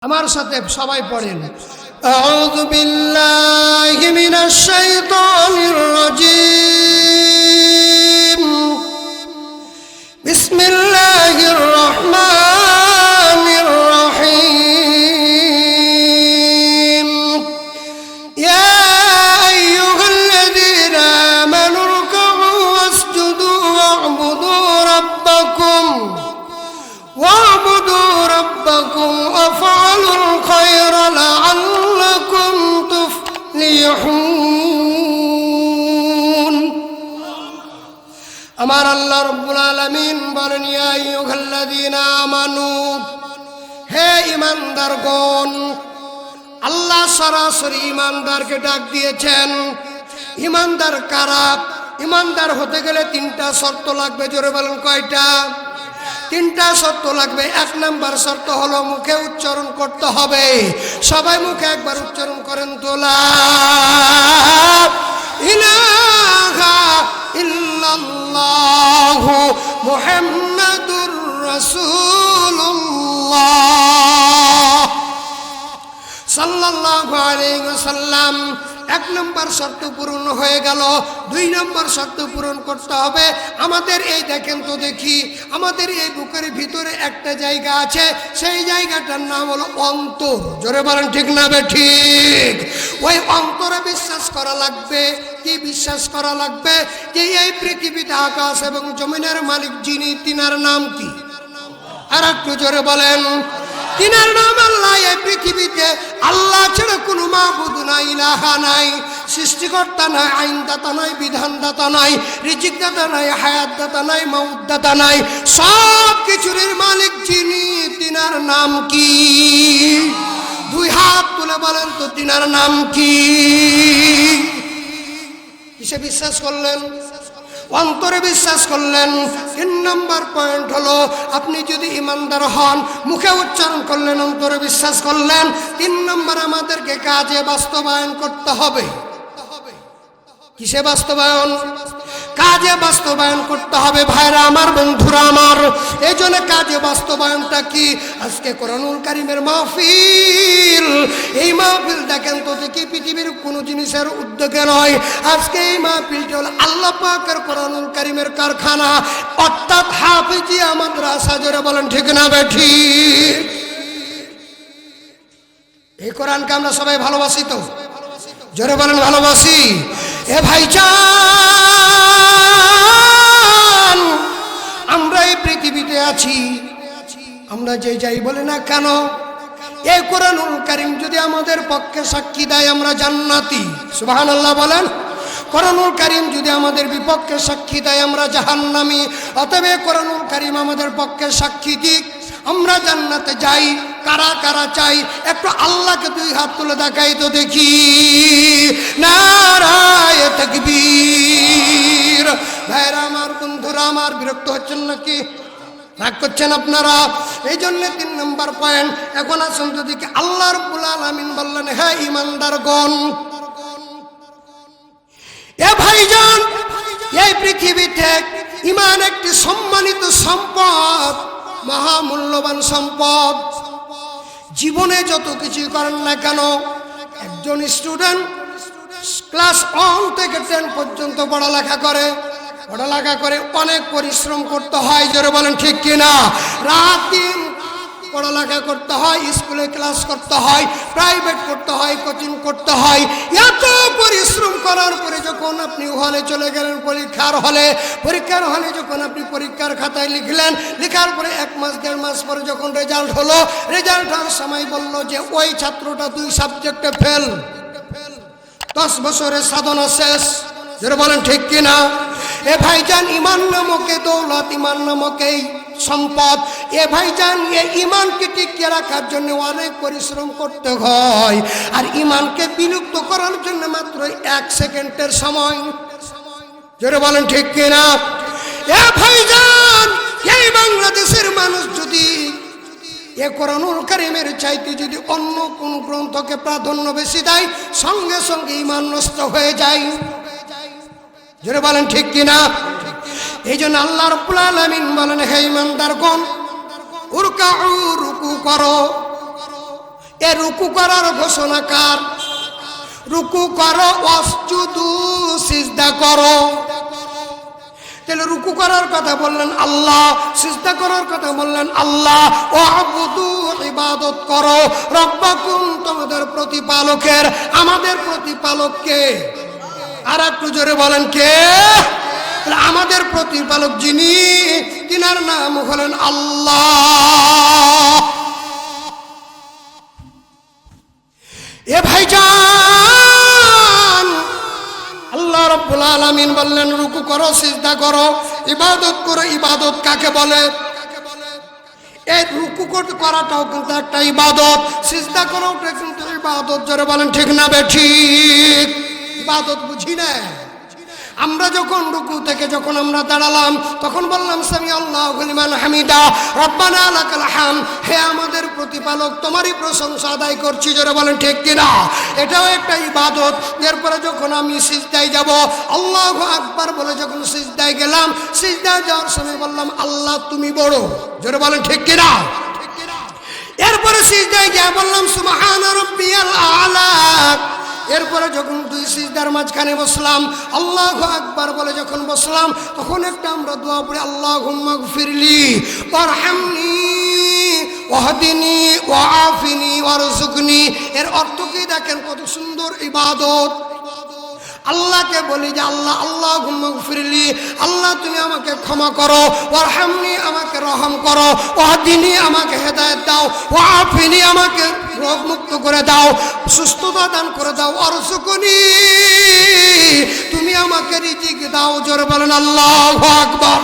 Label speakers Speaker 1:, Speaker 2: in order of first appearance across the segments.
Speaker 1: আমার সাথে সবাই পড়েন আউযু বিল্লাহি মিনাশ শাইতানির রাজীম বিসমিল্লাহির রহমানির রহিম ইয়া আইয়ুহাল্লাযীনা আমানু রুকউ ওয়াসজুদু ওয়া'বুদু রাব্বাকুম وافعلوا الخير لعلكم تفلحون আমার আল্লাহ রাব্বুল আলামিন বলেন ইয়া আইয়ুহাল্লাযীনা আমানু হে ঈমানদারগণ আল্লাহ সরাসরি ঈমানদারকে ডাক দিয়েছেন ঈমানদার কারা ঈমানদার হতে গেলে তিনটা শর্ত লাগবে জোরে বলেন কয়টা তিনটা শর্ত লাগবে এক নাম্বার শর্ত হলো মুখে উচ্চারণ করতে হবে সবাই মুখে একবার উচ্চারণ করেন তো লা ইলাহা ইল্লাল্লাহু মুহাম্মাদুর রাসূলুল্লাহ সাল্লাল্লাহু আলাইহি ওয়াসাল্লাম এক নম্বর শর্ত পূরণ হয়ে গেল দুই নম্বর শর্ত পূরণ করতে হবে আমাদের এই দেখেন তো দেখি আমাদের এই বুকের ভিতরে একটা জায়গা আছে সেই জায়গাটার নাম হলো অন্তর জোরে বলেন ঠিক না বে ঠিক ওই অন্তরে বিশ্বাস করা লাগবে কি বিশ্বাস করা লাগবে যে এই পৃথিবীতে আকাশ এবং জমিনের মালিক যিনি তিনার নাম কি আর একটু জোরে বলেন তিনার নাম আল্লাহ এই পৃথিবীতে আল্লাহ ছাড়া কোনো মাবুদ নাই ইলাহা নাই সৃষ্টিকর্তা নাই আইনদাতা নাই বিধানদাতা নাই রিজিকদাতা নাই হায়াতদাতা নাই মাউতদাতা নাই সব কিছুর মালিক যিনি তিনার নাম কি দুই হাত তুলে বলেন তো তিনার নাম কি কিসে বিশ্বাস করলেন অন্তরে বিশ্বাস করলেন তিন নম্বর পয়েন্ট হলো আপনি যদি ঈমানদার হন মুখে উচ্চারণ করলেন অন্তরে বিশ্বাস করলেন তিন নম্বর আমাদেরকে কাজে বাস্তবায়ন করতে হবে কিসে বাস্তবায়ন কাজে বাস্তবায়ন করতে হবে ভাইরা আমার বন্ধুরা আমার এই জন্য কাজে বাস্তবায়নটা কি আজকে কোরআনুল কারীমের মাহফিল এই মাহফিল দেখেন তো দেখি পৃথিবীর কোনো জিনিসের উদ্যোগে নয় আজকে এই মাহফিলটা হলো আল্লাহ পাকের কোরআনুল কারীমের কারখানা অর্থাৎ হাফিজিয়া মাদ্রাসা জোরে বলেন ঠিক না বেঠি এই কোরআনকে আমরা সবাই ভালোবাসি তো জোরে বলেন ভালোবাসি এ ভাইজান আমরা এই পৃথিবীতে আছি আমরা যে যাই বলি না কেন এই কোরআনুল কারীম যদি আমাদের পক্ষে সাক্ষী দেয় আমরা জান্নাতি সুবহানাল্লাহ বলেন কোরআনুল কারীম যদি আমাদের বিপক্ষে সাক্ষী দেয় আমরা জাহান্নামী অতএব কোরআনুল কারীম আমাদের পক্ষে সাক্ষী দিক আমরা জান্নাতে যাই কারা কারা চাই একটু আল্লাহকে দুই হাত তুলে দেখাই তো দেখি নারায়ে তাকবীর ভাইরা আমার বন্ধুরা আমার বিরক্ত হচ্ছেন নাকি রাগ করছেন আপনারা এই জন্য তিন নম্বর পয়েন্ট এখন আসুন তো দেখি আল্লাহ রাব্বুল আলামিন বললেন হে ঈমানদারগণ এ ভাইজান এই পৃথিবীতে ঈমান একটি সম্মানিত সম্পদ মহামূল্যবান সম্পদ জীবনে যত কিছু করেন না কেন একজন স্টুডেন্ট ক্লাস 1 থেকে 10 পর্যন্ত পড়ালেখা করে অনেক পরিশ্রম করতে হয় জোরে বলেন ঠিক কিনা রাত দিন পড়ালেখা করতে হয় স্কুলে ক্লাস করতে হয় প্রাইভেট করতে হয় কোচিং করতে হয় এত পরিশ্রম করার পরে যখন আপনি হলে চলে গেলেন পরীক্ষার হলে যখন আপনি পরীক্ষার খাতায় লিখলেন লেখার পরে 1 মাস 1.5 মাস পরে যখন রেজাল্ট হলো রেজাল্ট হওয়ার সময় বলল যে ওই ছাত্রটা 2 সাবজেক্টে ফেল 10 বছরের সাধনা শেষ যারা বলেন ঠিক কিনা এ ভাইজান ঈমান নামকে দৌলত ঈমান নামকে সম্পদ এ ভাইজান এই ঈমানকে টিকিয়ে রাখার জন্য অনেক পরিশ্রম করতে হয় আর ঈমানকে বিলুপ্ত করার জন্য মাত্র 1 সেকেন্ডের সময় যারা বলেন ঠিক কিনা এ ভাইজান এই বাংলাদেশের মানুষ যদি এ কোরআনুল কারীমের চাইতে যদি অন্য কোন গ্রন্থকে প্রাধান্য বেশি দেয় সঙ্গে সঙ্গে ঈমান নষ্ট হয়ে যায় যারা বলেন ঠিক কিনা এই জন্য আল্লাহ রাব্বুল আলামিন বলেন হে ঈমানদারগণ উরকাউ রুকু করো এ রুকু করার ঘোষণা কার? রুকু করো, ওয়াসজুদু, সিজদা করো। তাহলে রুকু করার কথা বললেন আল্লাহ, সিজদা করার কথা বললেন আল্লাহ। ওয়াবুদু, ইবাদত করো, রব্বাকুম, তোমাদের প্রতিপালকের। আমাদের প্রতিপালক কে? আর একটু জোরে বলেন কে? আমাদের প্রতিপালক যিনি, তিনার নাম হলেন আল্লাহ। এ ভাইজান, আল্লাহ রাব্বুল আলামিন বললেন রুকু করো, সিজদা করো, ইবাদত করো। ইবাদত কাকে বলে? এই রুকু করাটাও কিন্তু একটা ইবাদত, সিজদা করাটাও কিন্তু ইবাদত। জোরে বলেন ঠিক না বেঠিক? ইবাদত বুঝি না আমরা? যখন রুকু থেকে যখন আমরা দাঁড়ালাম তখন বললাম সামি আল্লাহু লিমান হামিদা, রব্বানা লাকাল হামদ। হে আমাদের প্রতিপালক, তোমারই প্রশংসা আদায় করছি। জোরে বলেন ঠিক কিনা? এটাও একটা ইবাদত। এরপরে যখন আমি সিজদায় যাব, আল্লাহু আকবার বলে যখন সিজদায় গেলাম, সিজদায় যাওয়ার সময় বললাম আল্লাহ তুমি বড়। জোরে বলেন ঠিক কিনা? এরপরে সিজদায় গিয়ে বললাম সুবহান রাব্বিয়াল আলা। এরপরে যখন দুই সিজদার মাঝখানে বসলাম, আল্লাহু আকবার বলে যখন বসলাম, তখন একটা আমরা দোয়া পড়ি, আল্লাহুম্মা গফিরলি ওয়ারহামনি ওয়াহদিনি ওয়াআফিনি ওয়ারযুকনি। এর অর্থ কি দেখেন, কত সুন্দর ইবাদত। আল্লাহকে বলি যে আল্লাহ, আল্লাহুম্মা গফিরলি, আল্লাহ তুমি আমাকে ক্ষমা করো, ওয়ারহামনি, আমাকে রহম করো, ওয়াহদিনি, আমাকে হেদায়েত দাও, ওয়াআফিনি, আমাকে রোগ মুক্ত করে দাও, সুস্থতা দান করে দাও, ওয়ারযুকনি, তুমি আমাকে রিজিক দাও। জোরে বলেন আল্লাহু আকবার।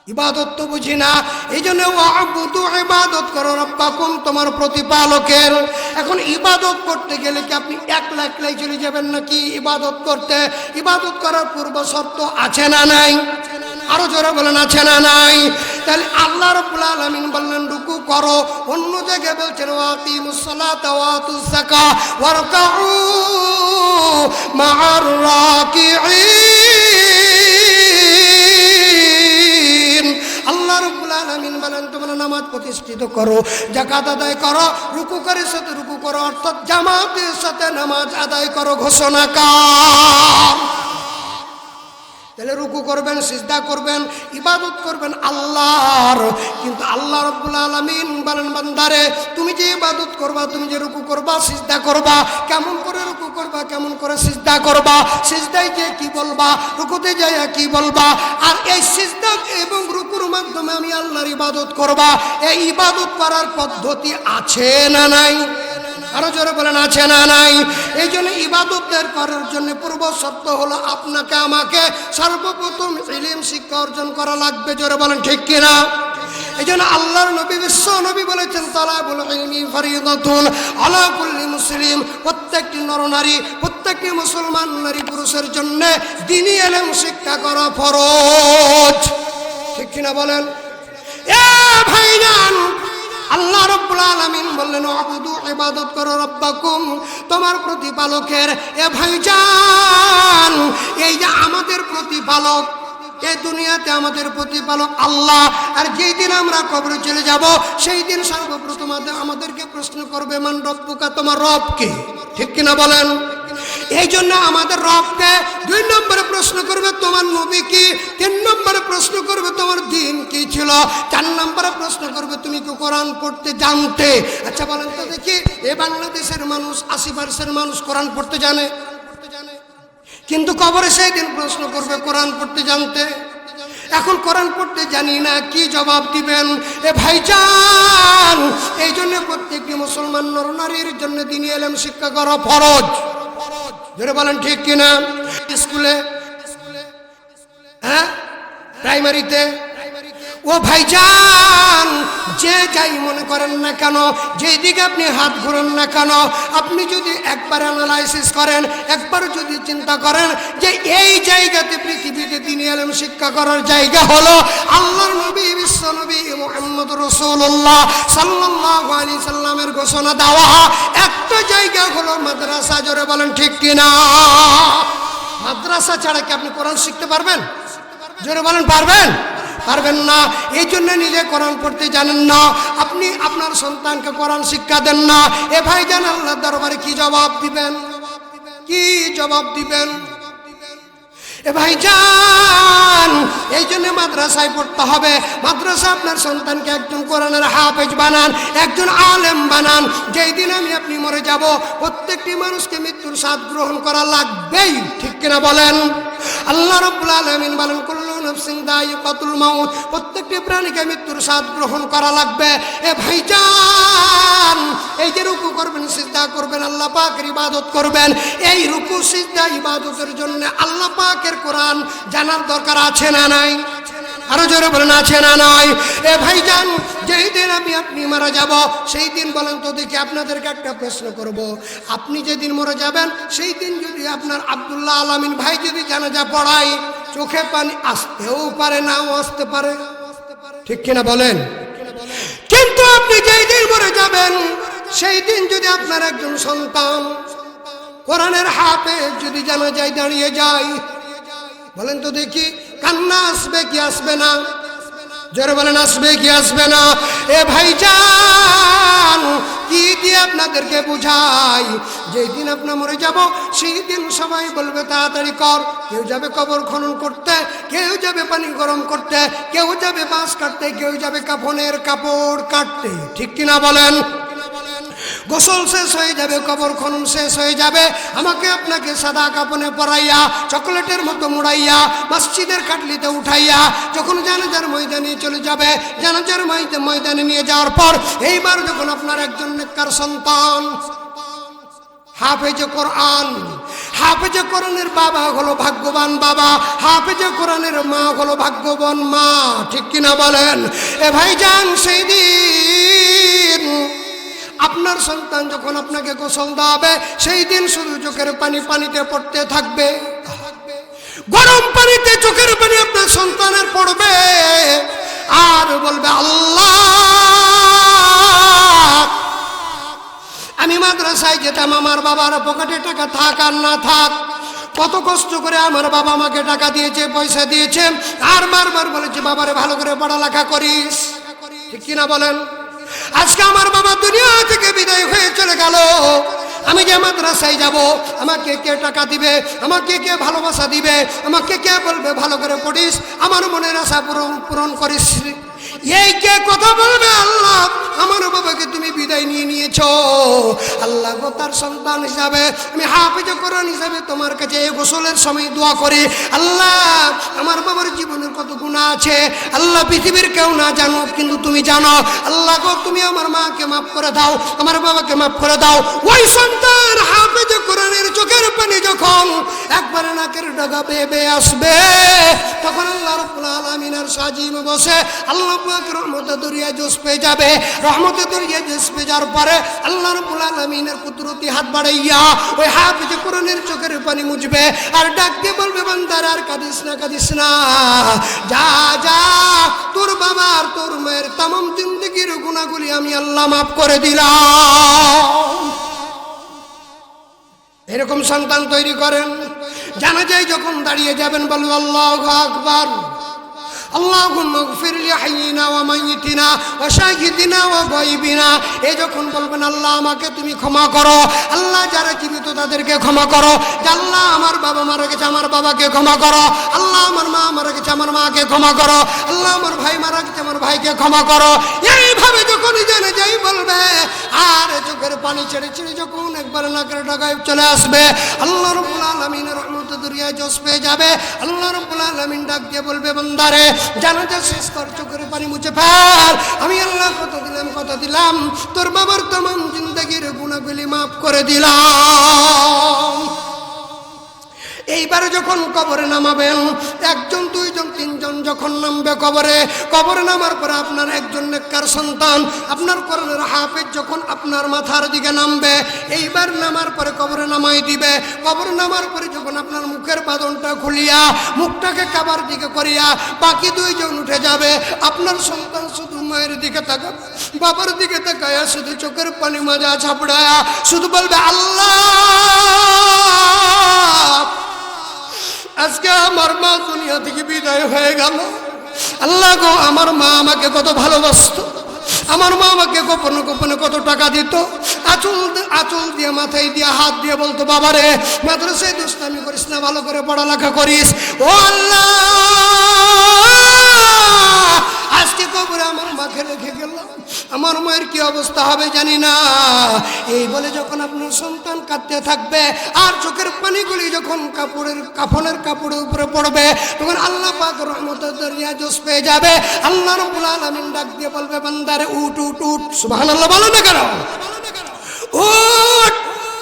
Speaker 1: ইবাদত তো বুঝি না, এই জন্য ওয়াবুদু, ইবাদত করো, রব্বাকুম, তোমার প্রতিপালকের। এখন ইবাদত করতে গেলে কি আপনি একলা একলাই চলে যাবেন নাকি ইবাদত করতে? ইবাদত করার পূর্ব শর্ত আছে না নাই? আরো জোরে বলেন আছে না নাই? তাহলে আল্লাহ রাব্বুল আলামিন বললেন রুকু করো, অন্য জায়গায় বলছেন ওয়াকিমুস সালাতা ওয়া আতুজ যাকাত ওয়ারকাউ মা'আর রাকিঈন। আল্লাহ রাব্বুল আলামিন বলেন তোমরা নামাজ প্রতিষ্ঠিত করো, যাকাত আদায় করো, রুকু করে সাথে রুকু করো, অর্থাৎ জামাতের সাথে নামাজ আদায় করো। ঘোষণা কার? তাহলে রুকু করবেন, সিজদা করবেন, ইবাদত করবেন আল্লাহর। কিন্তু আল্লাহ রাব্বুল আলামিন বলেন বান্দারে, তুমি যে ইবাদত করবা, তুমি যে রুকু করবা, সিজদা করবা, কেমন করে রুকু করবা, কেমন করে সিজদা করবা, সিজদায় যে কি বলবা, রুকুতে যাইয়া কি বলবা, আর এই সিজদা এবং রুকুর মাধ্যমে আমি আল্লাহর ইবাদত করবা, এই ইবাদত করার পদ্ধতি আছে না নাই? আরো জোরে বলেন আছে না নাই? এই জন্য ইবাদতের করার জন্য পূর্ব শর্ত হলো আপনাকে আমাকে সর্বপ্রথম ইলম শিক্ষা অর্জন করা লাগবে। জোরে বলেন ঠিক কিনা? এই জন্য আল্লাহর নবী, বিশ্ব নবী বলেছেন তালাবুল ইলমি ফরিদাতুন আলা কুল্লি মুসলিম। প্রত্যেকটি নরনারী, প্রত্যেকটি মুসলমান নারী পুরুষের জন্য দ্বীনি ইলম শিক্ষা করা ফরজ। ঠিক কিনা বলেন? এ ভাইজান, আল্লাহ রাব্বুল আলামিন বললেন ওয়াবুদু, ইবাদত করো, রব্বাকুম, তোমার প্রতিপালকের। এ ভাইজান, এই যে আমাদের প্রতিপালক, এই দুনিয়াতে আমাদের প্রতিপালক আল্লাহ। আর যেই দিন আমরা কবরে চলে যাব, সেই দিন সর্বপ্রথম আমাদেরকে প্রশ্ন করবে মান রব্বুকা, তোমার রব কে? ঠিক কিনা বলেন? এই জন্য আমাদের রবকে 2 নম্বরে প্রশ্ন করবে তোমার নবী কি, 3 নম্বরে প্রশ্ন করবে তোমার দিন কি ছিল, 4 নম্বরে প্রশ্ন করবে তুমি কি কোরআন পড়তে জানতে। আচ্ছা বলেন তো দেখি, এই বাংলাদেশের মানুষ 80% মানুষ কোরআন পড়তে জানে, কিন্তু কবরে সেই দিন প্রশ্ন করবে কোরআন পড়তে জানতে। এখন কোরআন পড়তে জানি না, কি জবাব দিবেন? এ ভাইজান, এই জন্য প্রত্যেকটি মুসলমান নরনারীর জন্য দ্বীনি ইলম শিক্ষা করা ফরজ। জোরে বলেন ঠিক কিনা? স্কুলে, হ্যাঁ, প্রাইমারিতে, ও ভাইজান, যে যাই মনে করেন না কেন, যেদিকে আপনি হাত ঘুরেন না কেন, আপনি যদি একবার অ্যানালাইসিস করেন, একবার যদি চিন্তা করেন যে এই জায়গাতে পৃথিবীতে দ্বীনি ইলম শিক্ষা করার জায়গা হলো আল্লাহর নবী, বিশ্ব নবী মুহাম্মদ রাসূলুল্লাহ সাল্লাল্লাহু আলাইহি সাল্লামের ঘোষণা দেওয়া একটা জায়গা হলো মাদ্রাসা। জোরে বলেন ঠিক কিনা? মাদ্রাসা ছাড়া কি আপনি কোরআন শিখতে পারবেন? জোরে বলেন পারবেন? পারবেন না। এই জন্য নিজে কোরআন পড়তে জানেন না, আপনি আপনার সন্তানকে কোরআন শিক্ষা দেন না। এ ভাইজান, আল্লাহর দরবারে কি জবাব দিবেন? কি জবাব দিবেন? এ ভাইজান, এই জন্য মাদ্রাসায় পড়তে হবে। মাদ্রাসা আপনার সন্তানকে একজন কোরআনের হাফেজ বানান, একজন আলেম বানান। যেই দিন আমি আপনি মরে যাব, প্রত্যেকটি মানুষকে মৃত্যুর স্বাদ গ্রহণ করা লাগবেই, ঠিক কিনা বলেন? আল্লাহ রাব্বুল আলামিন বলেন, কুল্লু নাফসিন যায়িকাতুল মাউত, প্রত্যেকটি প্রাণীকে মৃত্যুর স্বাদ গ্রহণ করা লাগবে। এ ভাইজান, এই যে রুকু করবেন, সিজদা করবেন, আল্লাহ পাকের ইবাদত করবেন, এই রুকু সিজদা ইবাদতের জন্য আল্লাহ পাকের কোরআন জানার দরকার আছে না নাই? আরো জোরে বলেন, আছে না নাই? এ ভাইজান, যেই দিন আমি আপনি মারা যাব, সেই দিন বলেন তো দেখি, আপনাদেরকে একটা প্রশ্ন করব। আপনি যেদিন মরে যাবেন, সেই দিন যদি আপনার আব্দুল্লাহ আলামিন ভাই যদি জানাজা পড়ায়, চোখে পানি আসতেও পারে, নাও আসতে পারে, ঠিক কিনা বলেন? কিন্তু আপনি যেই দিন মরে যাবেন, সেই দিন যদি আপনার একজন সন্তান কোরআনের হাফেজ যদি জানাজায় দাঁড়িয়ে যায়, বলেন তো দেখি, কান্না আসবে কি আসবে না? জোরে বলেন, আসবে কি আসবে না? এ ভাইজান, কি দিয়ে আপনাদেরকে বুঝাই, যেই দিন আপনার মরে যাব, সেই দিন সবাই বলবে তাড়াতাড়ি কর। কেউ যাবে কবর খনন করতে, কেউ যাবে পানি গরম করতে, কেউ যাবে বাঁশ কাটতে, কেউ যাবে কাফনের কাপড় কাটতে, ঠিক কিনা বলেন? গোসল শেষ হয়ে যাবে, কবর খনন শেষ হয়ে যাবে, আমাকে আপনাকে সাদা কাপনে পরাইয়া, চকলেটের মতো মুড়াইয়া, মসজিদের কাটলিতে উঠাইয়া যখন জানাজার ময়দানে চলে যাবে, জানাজার ময়দানে নিয়ে যাওয়ার পর, এইবার যখন আপনার একজন নেককার সন্তান হাফেজে কোরআন, হাফেজে কোরআনের বাবা হলো ভাগ্যবান বাবা, হাফেজে কোরআনের মা হলো ভাগ্যবান মা, ঠিক কিনা বলেন? এ ভাইজান, সেই দিন আপনার সন্তান যখন আপনাকে গোসল দেওয়াবে, সেই দিন শুধু চোখের পানি পানিতে পড়তে থাকবে, গরম পানিতে চোখের পানি আপনার সন্তানের পড়বে, আর বলবে, আল্লাহ, আমি মাদ্রাসায় যেতাম, আমার বাবার পকেটে টাকা থাক আর না থাক, কত কষ্ট করে আমার বাবা আমাকে টাকা দিয়েছে, পয়সা দিয়েছে, আর বারবার বলেছে, বাবারে ভালো করে পড়ালেখা করিস, ঠিক কিনা বলেন? আজকে আমার বাবা দুনিয়া থেকে বিদায় হয়ে চলে গেল, আমি যে মাদ্রাসায় যাব, আমাকে কে টাকা দিবে, আমাকে কে ভালোবাসা দিবে, আমাকে কে বলবে ভালো করে পড়িস, আমার মনের আশা পূরণ করিস, এই কে কথা বলবে? আল্লাহ, আমার বাবাকে তুমি বিদায় নিয়ে নিয়েছো। আল্লাহ গো, তার সন্তান হিসাবে আমি হাফেজে কোরআন হিসাবে তোমার কাছে এই গোসলের সময় দোয়া করি, আল্লাহ, আমার বাবার জীবনের কত গুনাহ আছে, আল্লাহ, পৃথিবীর কেউ না জানো, কিন্তু তুমি জানো। আল্লাহ গো, তুমি আমার মাকে মাফ করে দাও, আমার বাবাকে মাফ করে দাও। ওই সন্তান হাফেজে কোরআনের চোখের পানি যখন একবার নাকের ডগা বেয়ে বেয়ে আসবে, তখন আল্লাহ রাব্বুল আলামিনের সাজিমে বসে আল্লাহ পাক রহমতের দরিয়া জোশ পেয়ে যাবে। রহমতের দরিয়া জোশ পেয়ে যাওয়ার পরে আল্লাহ রাব্বুল আলামিনের কুদরতি হাত বাড়াইয়া ওই হাফেজে কোরআনের চোখের পানি মুছবে, আর ডাক দিয়ে বলবে, বান্দার আর কাঁদিস না, কাঁদিস না, যা যা, তোর বাবার তোর মায়ের তামাম জিন্দেগির গুনাহগুলি আমি আল্লাহ মাফ করে দিলাম। এরকম সন্তান তৈরি করেন। জানাজায় যখন দাঁড়িয়ে যাবেন, বলবেন, আল্লাহু আকবার, আল্লাহুম্মা গফির লি হাইয়িনা ওয়া মাইয়িতিনা ওয়া শাহিদিনা ওয়া গায়বিনা। এই যখন বলবেন, আল্লাহ, আমাকে তুমি ক্ষমা করো, আল্লাহ, যারা জীবিত তাদেরকে ক্ষমা করো, আল্লাহ, আমার বাবা মারা গেছে, আমার বাবাকে ক্ষমা করো, আল্লাহ, আমার মা মারা গেছে, আমার মাকে ক্ষমা করো, আল্লাহ, আমার ভাই মারা গেছে, আমার ভাইকে ক্ষমা করো। এইভাবে যখন জেনে যাই বলবে, আর চোখের পানি ছেড়ে ছেড়ে যখন একবার নাকের ডগায় চলে আসবে, আল্লাহ রাব্বুল আলামিনের রহমতের দরিয়ায় জোশ পেয়ে যাবে। আল্লাহ রাব্বুল আলামিন ডাক দিয়ে বলবে, বান্দারে, জানাজা শেষ কর, চোখের পানি মুছে ফেল, আমি আল্লাহ কত দিলাম, তোর বাবার তামাম জিন্দেগির গুনাহগুলি মাফ করে দিলাম। এইবারে যখন কবরে নামাবেন, একজন, দুইজন, তিনজন যখন নামবে কবরে নামার পরে আপনার একজন নেককার সন্তান, আপনার কোরআনের হাফেজ যখন আপনার মাথার দিকে নামবে, এইবার নামার পরে কবরে নামাই দিবে। কবরে নামার পরে যখন আপনার মুখের বাঁধনটা খুলিয়া মুখটাকে কাবার দিকে করিয়া বাকি দুইজন উঠে যাবে, আপনার সন্তান শুধু মায়ের দিকে তাকাবে, বাবার দিকে তাকায়া শুধু চোখের পানি মাজা ছাপড়ায়া শুধু বলবে, আল্লাহ, আজকে আমার মা দুনিয়া থেকে বিদায় হয়ে গেল, আল্লাহ গো, আমার মা আমাকে কত ভালোবাসতো, আমার মা আমাকে গোপনে গোপনে কত টাকা দিত, আঁচল দিয়ে মাথায় দিয়ে হাত দিয়ে বলতো, বাবা রে মাদ্রাসায় দুষ্টামি করিস না, ভালো করে পড়ালেখা করিস। ও আল্লাহ, আজকে কবরে আমার মাকে রেখে গেল, আমার মায়ের কি অবস্থা হবে জানি না। এই বলে যখন আপনার সন্তান কাঁদতে থাকবে আর চোখের পানিগুলি যখন কাফনের কাপড়ের উপরে পড়বে, তখন আল্লাহ পাক রহমতের দরিয়া জোশ পেয়ে যাবে। আল্লাহ রাব্বুল আলামিন ডাক দিয়ে বলবে, বান্দারে উঠ উঠ উঠ। সুবহানাল্লাহ বলো না কেন? উঠ,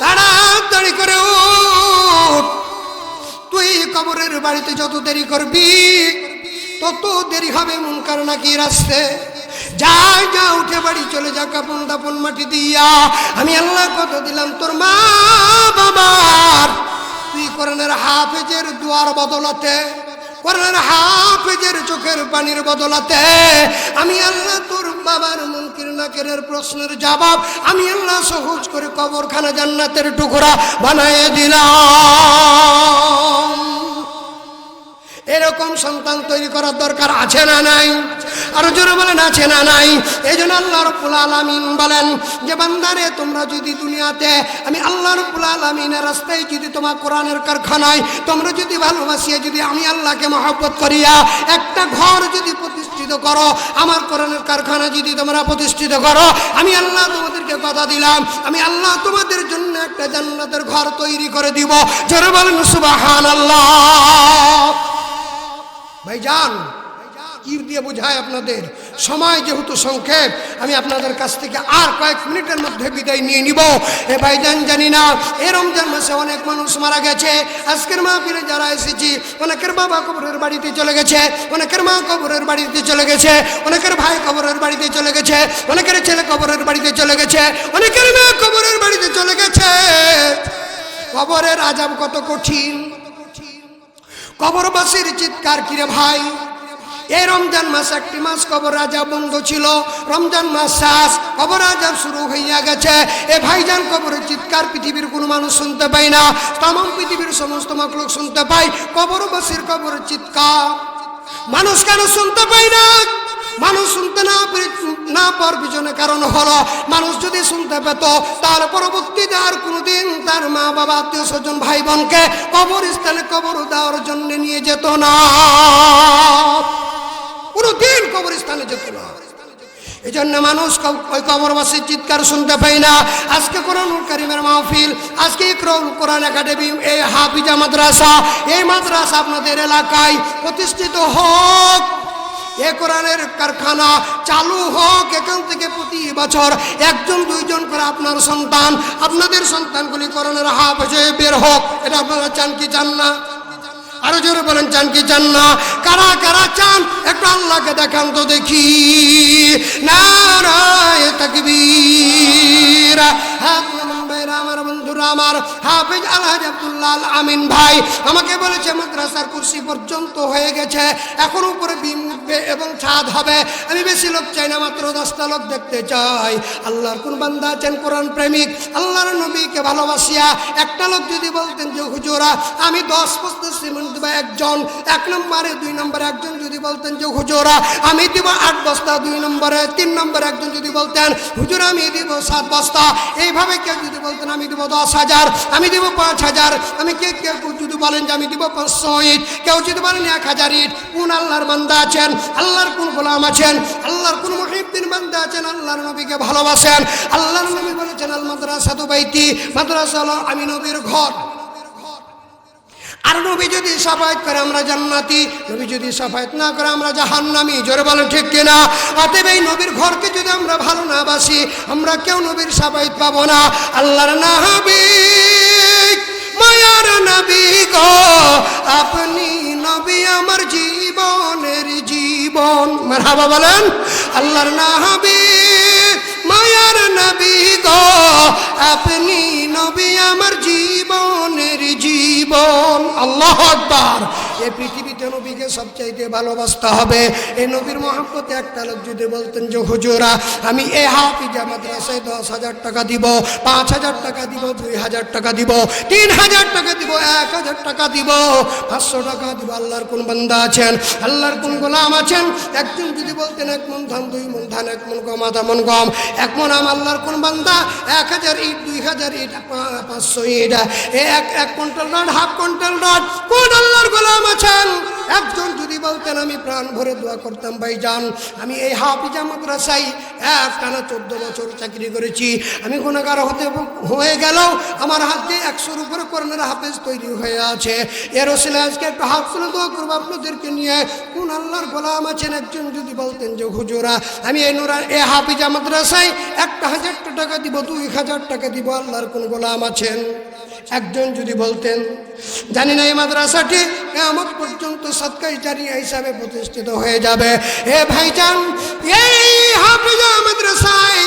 Speaker 1: তাড়াতাড়ি করে উঠ। তুই কবরের বাড়িতে যত দেরি করবি তত দেরি হবে মুনকার নাকির আসতে। যা যা, উঠে বাড়ি চলে যা, কাপন দাপন মাটি দিয়া। আমি আল্লাহ কথা দিলাম তোর মা বাবার, তুই কোরআনের হাফেজের দুয়ার বদলাতে, কোরআনের হাফেজের চোখের পানির বদলাতে আমি আল্লাহ তোর বাবার মুনকির নাকিরের প্রশ্নের জবাব আমি আল্লাহ সহজ করে কবরখানা জান্নাতের টুকরা বানায় দিলাম। এরকম সন্তান তৈরি করার দরকার আছে না নাই? আরো জোরে বলেন, আছে না নাই? এই জন্য আল্লাহ রাব্বুল আলামিন বলেন যে বান্দারে, তোমরা যদি দুনিয়াতে আমি আল্লাহ রাব্বুল আলামিনের রাস্তায় যদি তোমার কোরআনের কারখানায় তোমরা যদি ভালোবাসিয়া যদি আমি আল্লাহকে মহব্বত করিয়া একটা ঘর যদি প্রতিষ্ঠিত করো, আমার কোরআনের কারখানা যদি তোমরা প্রতিষ্ঠিত করো, আমি আল্লাহ তোমাদেরকে কথা দিলাম, আমি আল্লাহ তোমাদের জন্য একটা জান্নাতের ঘর তৈরি করে দিব। জোরে বলেন সুবহানাল্লাহ। ভাইজান, কি দিয়ে বোঝায় আপনাদের? সময় যেহেতু সংক্ষেপ, আমি আপনাদের কাছ থেকে আর কয়েক মিনিটের মধ্যে বিদায় নিয়ে নিব। এ ভাইজান, জানি না এই রমজান মাসে অনেক মানুষ মারা গেছে। আজকের মাহফিলে যারা এসেছি, অনেকের বাবা কবরের বাড়িতে চলে গেছে, অনেকের মা কবরের বাড়িতে চলে গেছে, অনেকের ভাই কবরের বাড়িতে চলে গেছে, অনেকের ছেলে কবরের বাড়িতে চলে গেছে, অনেকের মেয়ে কবরের বাড়িতে চলে গেছে। কবরের আযাব কত কঠিন, কবরবাসীর চিৎকার কিরে ভাই। এই রমজান মাস একটি মাস কবর আযাব বন্ধ ছিল, রমজান মাস শেষ, কবর আযাব শুরু হইয়া গেছে। এ ভাইজান, কবরের চিৎকার পৃথিবীর কোনো মানুষ শুনতে পায় না, তামাম পৃথিবীর সমস্ত মাখলুক শুনতে পায়। কবরবাসীর কবরের চিৎকার মানুষ কেন শুনতে পায় না? মানুষ শুনতে না পাওয়ার পিছনে কারণ হলো, মানুষ যদি শুনতে পেত তার পরবর্তীতে আর কোনোদিন তার মা বাবা আত্মীয় স্বজন ভাই বোনকে কবরস্থানে কবর দেওয়ার জন্য নিয়ে যেত না, কোনোদিন কবরস্থানে যেত না। এই জন্য মানুষ ওই কবরবাসীর চিৎকার শুনতে পায় না। আজকে কোরআনুল কারীমের মাহফিল, আজকে ইকরাউল কোরআন একাডেমি, এই হাফিজা মাদ্রাসা, এই মাদ্রাসা আপনাদের এলাকায় প্রতিষ্ঠিত হোক, এ কোরআনের কারখানা চালু হোক। এখান থেকে প্রতি বছর একজন দুইজন করে আপনার সন্তান, আপনাদের সন্তানগুলি কোরআনের হাফেজ হয়ে বের হোক। এটা আপনারা চান কি চান না? আরো জোরে বলেন, চান কি চান না? কারা কারা চান একটু আল্লাহকে দেখান তো দেখি। নারায়ে তাকবীর। আমার বন্ধুরা, আমার হাফেজ আলহাজ আব্দুল্লাহ আল আমিন ভাই আমাকে বলেছে মাদ্রাসার কুরসি পর্যন্ত হয়ে গেছে, এখন উপরে বিম উঠবে এবং ছাদ হবে। আমি বেশি লোক চাই না, মাত্র 10টা লোক দেখতে চাই। আল্লাহর কোন বান্দা আছেন কোরআন প্রেমিক, আল্লাহর নবীকে ভালোবাসিয়া একটা লোক যদি বলতেন যে হুজুরা আমি 10 বস্তা সিমেন্ট দেব একজন, 1 নম্বরে, 2 নম্বরে একজন যদি বলতেন যে হুজুরা আমি দিব 8 বস্তা, 2 নম্বরে, 3 নম্বরে একজন যদি বলতেন হুজুর আমি দিব 7 বস্তা, এইভাবে কেউ যদি বলতেন আমি দিব 10,000, আমি দিব 5,000, আমি কেউ যদি বলেন যে আমি দিব 500 ইট, কেউ যদি বলেন 1000 ইট, কোন আল্লাহর বান্দা আছেন, আল্লাহর কোন গোলাম আছেন, আল্লাহর কোন মুহিব্বিন বান্দা আছেন আল্লাহর নবীকে ভালোবাসেন? আল্লাহর নবী বলেছেন আল মাদ্রাসাতু বাইতি, মাদ্রাসা হলো আমি নবীর ঘর। আর নবী যদি শাফায়াত করে আমরা জান্নাতি, নবী যদি শাফায়াত না করে আমরা জাহান্নামী। জোরে বলেন ঠিক কিনা? অতএব এই নবীর ঘরকে যদি আমরা ভালো না বাসি, আমরা কেউ নবীর শাফায়াত পাবো না। আল্লাহর নবী, মায়ার নবী গো, আপনি নবী আমার জীবনের জীবন। মারহাবা বলেন। আল্লাহর নবী, মায়ার নবী গো, আপনি নবী আমার জীবনের জীবন। আল্লাহু আকবার। এই পৃথিবী যেটা নবীকে সবচাইতে ভালোবাসতে হবে। এই নবীর মহব্বতে একটা লোক যদি বলতেন যে হুজুরা আমি এই হাফিজা মাদ্রাসায় 10,000 টাকা দিব, 5,000 টাকা দিব, 2,000 টাকা দিব, 3,000 টাকা দিব, 1,000 টাকা দিব, 500 টাকা দিব, আল্লাহর কোন বান্দা আছেন, আল্লাহর কোন গোলাম আছেন, একজন যদি বলতেন 1 মণ ধান, 2 মণ ধান, 1 মণ গম, আধা মণ গম, 1 মণ আম, আল্লাহর কোন বান্দা 1,000 ইট, 2,000 ইট, 500 ইট, 1 quintal rod, half quintal rod, কোন আল্লাহর গোলাম আছেন? একজন যদি বলতেন আমি প্রাণ ভরে দোয়া করতাম ভাইজান আমি এই হাফিজা মাদ্রাসায় একটানা 14 বছর চাকরি করেছি, আমি গুনাহগার হয়ে গেল আমার হাত দিয়ে 100-র উপরে কোরআনের হাফেজ তৈরি হয়ে আছে, এর ওসিলায় আজকে একটু হাত তুলে দোয়া করবো আপনাদেরকে নিয়ে। কোন আল্লাহর গোলাম আছেন? একজন যদি বলতেন যে হুজুরা আমি এই হাফিজা মাদ্রাসায় 1,000 টাকা দিব, 2,000 টাকা দিব, আল্লাহর কোন গোলাম আছেন? একজন যদি বলতেন। জানি না এই মাদ্রাসাটি কিয়ামত পর্যন্ত সদকায়ে জারিয়া হিসাবে প্রতিষ্ঠিত হয়ে যাবে। এ ভাইজান এই হাফিজা মাদ্রাসায়